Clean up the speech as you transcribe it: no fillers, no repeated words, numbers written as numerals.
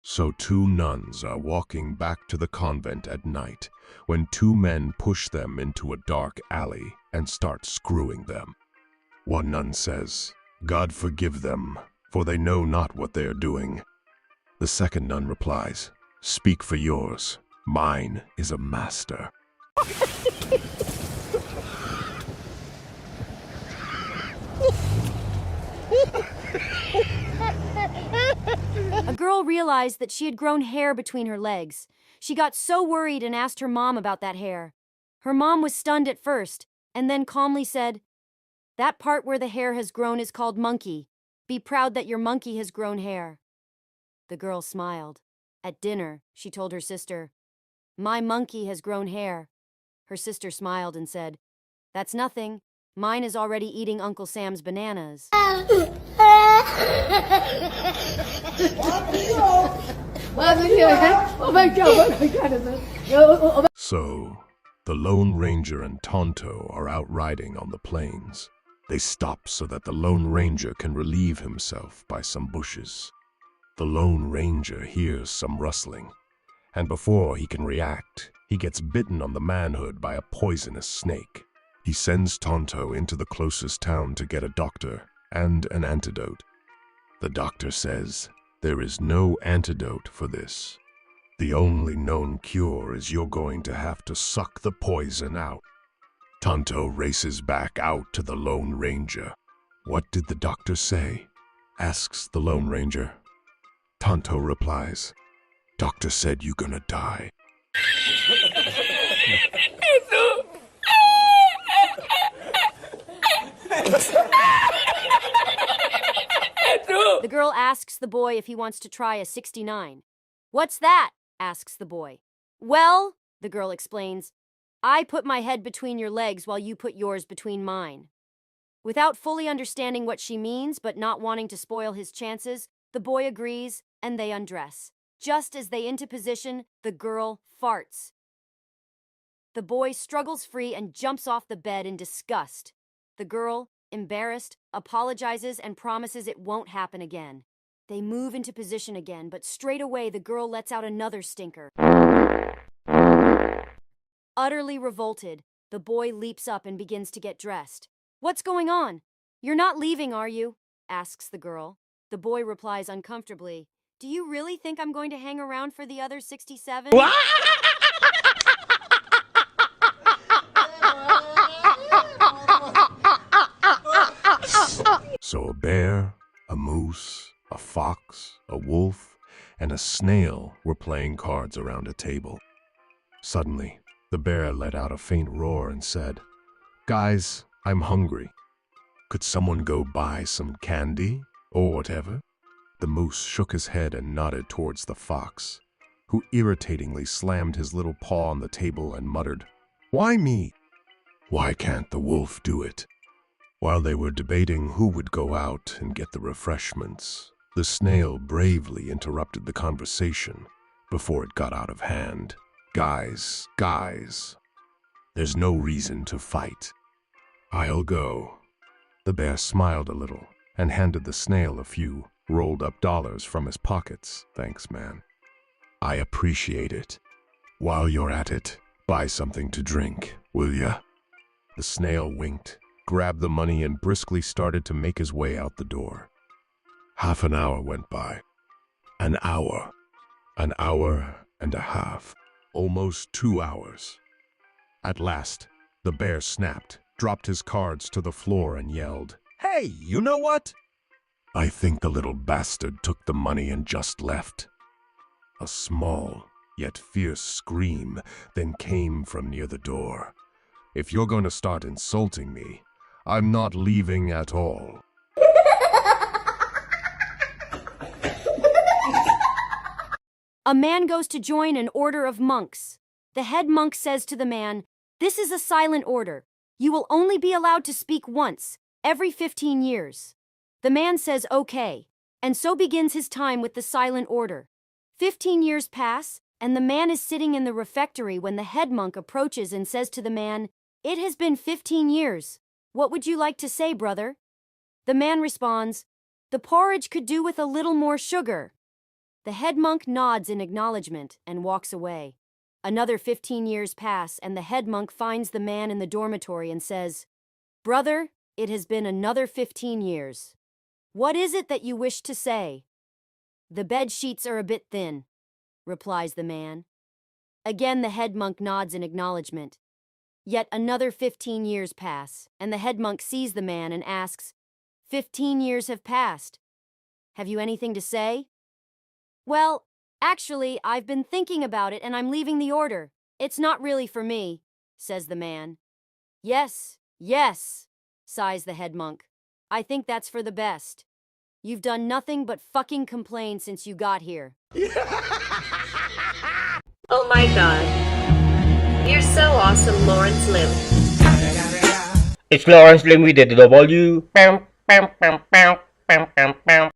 So two nuns are walking back to the convent at night when two men push them into a dark alley and start screwing them. One nun says, "God forgive them, for they know not what they are doing." The second nun replies, "Speak for yours. Mine is a master." A girl realized that she had grown hair between her legs. She got so worried and asked her mom about that hair. Her mom was stunned at first, and then calmly said, "That part where the hair has grown is called monkey. Be proud that your monkey has grown hair." The girl smiled. At dinner, she told her sister, "My monkey has grown hair." Her sister smiled and said, "That's nothing. Mine is already eating Uncle Sam's bananas." So, the Lone Ranger and Tonto are out riding on the plains. They stop so that the Lone Ranger can relieve himself by some bushes. The Lone Ranger hears some rustling, and before he can react, he gets bitten on the manhood by a poisonous snake. He sends Tonto into the closest town to get a doctor and an antidote. The doctor says, "There is no antidote for this. The only known cure is you're going to have to suck the poison out." Tonto races back out to the Lone Ranger. "What did the doctor say?" asks the Lone Ranger. Tonto replies, "Doctor said you're gonna die." The girl asks the boy if he wants to try a 69. "What's that?" asks the boy. "Well," the girl explains, "I put my head between your legs while you put yours between mine." Without fully understanding what she means but not wanting to spoil his chances, the boy agrees and they undress. Just as they into position, the girl farts. The boy struggles free and jumps off the bed in disgust. The girl, embarrassed, apologizes and promises it won't happen again. They move into position again, but straight away the girl lets out another stinker. Utterly revolted, the boy leaps up and begins to get dressed. "What's going on? You're not leaving, are you?" asks the girl. The boy replies uncomfortably, "Do you really think I'm going to hang around for the other 67? So a bear, a moose, a fox, a wolf, and a snail were playing cards around a table. Suddenly, the bear let out a faint roar and said, "Guys, I'm hungry. Could someone go buy some candy or whatever?" The moose shook his head and nodded towards the fox, who irritatingly slammed his little paw on the table and muttered, "Why me? Why can't the wolf do it?" While they were debating who would go out and get the refreshments, the snail bravely interrupted the conversation before it got out of hand. Guys, there's no reason to fight. I'll go." The bear smiled a little and handed the snail a few rolled-up dollars from his pockets. "Thanks, man. I appreciate it. While you're at it, buy something to drink, will ya?" The snail winked, grabbed the money, and briskly started to make his way out the door. Half an hour went by. An hour and a half, almost 2 hours. At last, the bear snapped, dropped his cards to the floor, and yelled, "Hey, you know what? I think the little bastard took the money and just left." A small, yet fierce scream then came from near the door. "If you're going to start insulting me, I'm not leaving at all." A man goes to join an order of monks. The head monk says to the man, "This is a silent order. You will only be allowed to speak once, every 15 years. The man says okay, and so begins his time with the silent order. 15 years pass, and the man is sitting in the refectory when the head monk approaches and says to the man, "It has been 15 years. What would you like to say, brother?" The man responds, "The porridge could do with a little more sugar." The head monk nods in acknowledgement and walks away. Another 15 years pass, and the head monk finds the man in the dormitory and says, "Brother, it has been another 15 years. What is it that you wish to say?" "The bed sheets are a bit thin," replies the man. Again the head monk nods in acknowledgement. Yet another 15 years pass, and the head monk sees the man and asks, "15 years have passed. Have you anything to say?" "Well, actually, I've been thinking about it and I'm leaving the order. It's not really for me," says the man. Yes, sighs the head monk. "I think that's for the best. You've done nothing but fucking complain since you got here." Oh my god. You're so awesome, Lawrence Lim. It's Lawrence Lim with the W.